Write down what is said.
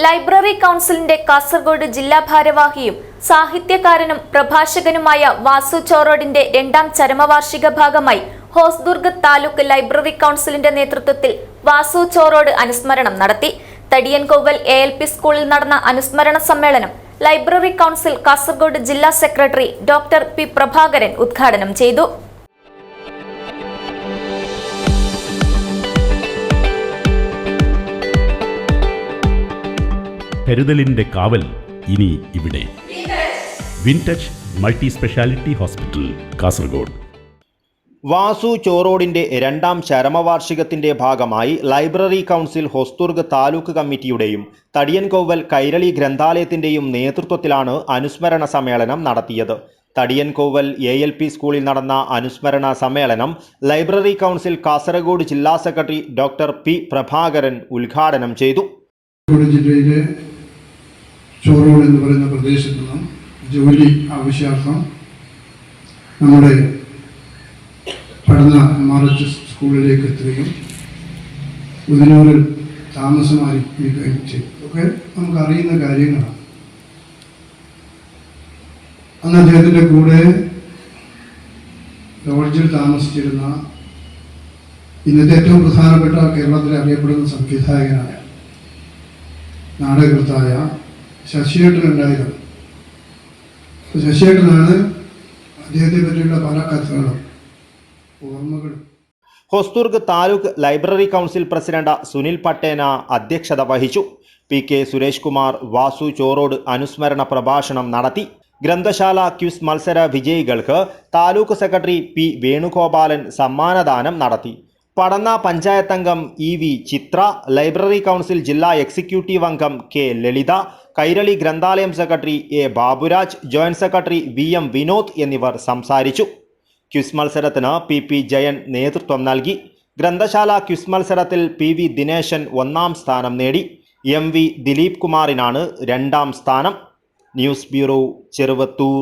Library കൗൺസിലിന്റെ കാസർഗോഡ് ജില്ലാ ഭാരവാഹിയും സാഹിത്യകാരനും പ്രഭാഷകനുമായ വാസു ചോറോഡിന്റെ രണ്ടാം ചരമവാർഷിക ഭാഗമായി ഹോസ്ദുർഗ് താലൂക്ക് ലൈബ്രറി കൗൺസിലിന്റെ നേതൃത്വത്തിൽ വാസു ചോറോഡ് അനുസ്മരണം നടത്തി. തടിയൻകോവൽ ALP സ്കൂളിൽ നടന്ന അനുസ്മരണ സമ്മേളനം ലൈബ്രറി കൗൺസിൽ കാസർഗോഡ് ജില്ലാ സെക്രട്ടറി ഡോക്ടർ P. പ്രഭാകരൻ ഉദ്ഘാടനം ചെയ്തു. കരുതലിന്റെ കാവൽ ഇനി ഇവിടെ. Wintouch multi speciality hospital, Kasaragod. Vasu ചോറോഡിന്റെ രണ്ടാം ചരമവാർഷികത്തിന്റെ ഭാഗമായി ലൈബ്രറി കൗൺസിൽ ഹോസ്ദുർഗ് താലൂക്ക് കമ്മിറ്റിയുടെയും തടിയൻകോവൽ കൈരളി ഗ്രന്ഥാലയത്തിന്റെയും നേതൃത്വത്തിലാണ് അനുസ്മരണ സമ്മേളനം നടത്തിയത്. തടിയൻകോവൽ ALP സ്കൂളിൽ നടന്ന അനുസ്മരണ സമ്മേളനം ലൈബ്രറി കൗൺസിൽ കാസർഗോഡ് ജില്ലാ സെക്രട്ടറി ഡോക്ടർ P. പ്രഭാകരൻ ഉദ്ഘാടനം ചെയ്തു. ജില്ലയിലെ ചോറോഡ് എന്ന് പറയുന്ന പ്രദേശത്ത് നിന്നും ജോലി ആവശ്യാർത്ഥം നമ്മുടെ പഠന MRH സ്കൂളിലേക്ക് എത്തുകയും ഉദിനൂരിൽ താമസമായിരിക്കുകയും ചെയ്തു. ഒക്കെ നമുക്കറിയുന്ന കാര്യങ്ങളാണ്. അന്ന് അദ്ദേഹത്തിൻ്റെ കൂടെ ലോഡ്ജിൽ താമസിച്ചിരുന്ന ഇന്നത്തെ ഏറ്റവും പ്രധാനപ്പെട്ട കേരളത്തിൽ അറിയപ്പെടുന്ന സംവിധായകനായ നാടകകൃത്തായ ശശിയേട്ടൻ ഉണ്ടായിരുന്നു. ശശിയേട്ടനാണ് അദ്ദേഹത്തെ പറ്റിയുള്ള പല കഥകളും ഓർമ്മകളും. Hosdurg taluk library council president Sunil Pattena അധ്യക്ഷത വഹിച്ചു. PK സുരേഷ് കുമാർ വാസു ചോറോഡ് അനുസ്മരണ പ്രഭാഷണം നടത്തി. ഗ്രന്ഥശാല ക്വിസ് മത്സര വിജയികൾക്ക് താലൂക്ക് സെക്രട്ടറി P. വേണുഗോപാലൻ സമ്മാനദാനം നടത്തി. പടന്ന പഞ്ചായത്ത് അംഗം EV ചിത്ര, ലൈബ്രറി കൗൺസിൽ ജില്ലാ എക്സിക്യൂട്ടീവ് അംഗം K. Lalitha, Kairali Granthalayam secretary A. Baburaj, joint secretary VM Vinod എന്നിവർ സംസാരിച്ചു. ക്വിസ് മത്സരത്തിന് PP ജയൻ നേതൃത്വം നൽകി. ഗ്രന്ഥശാല ക്വിസ് മത്സരത്തിൽ PV ദിനേശൻ ഒന്നാം സ്ഥാനം നേടി. MV ദിലീപ് കുമാറിനാണ് രണ്ടാം സ്ഥാനം. News bureau, Cheruvathur.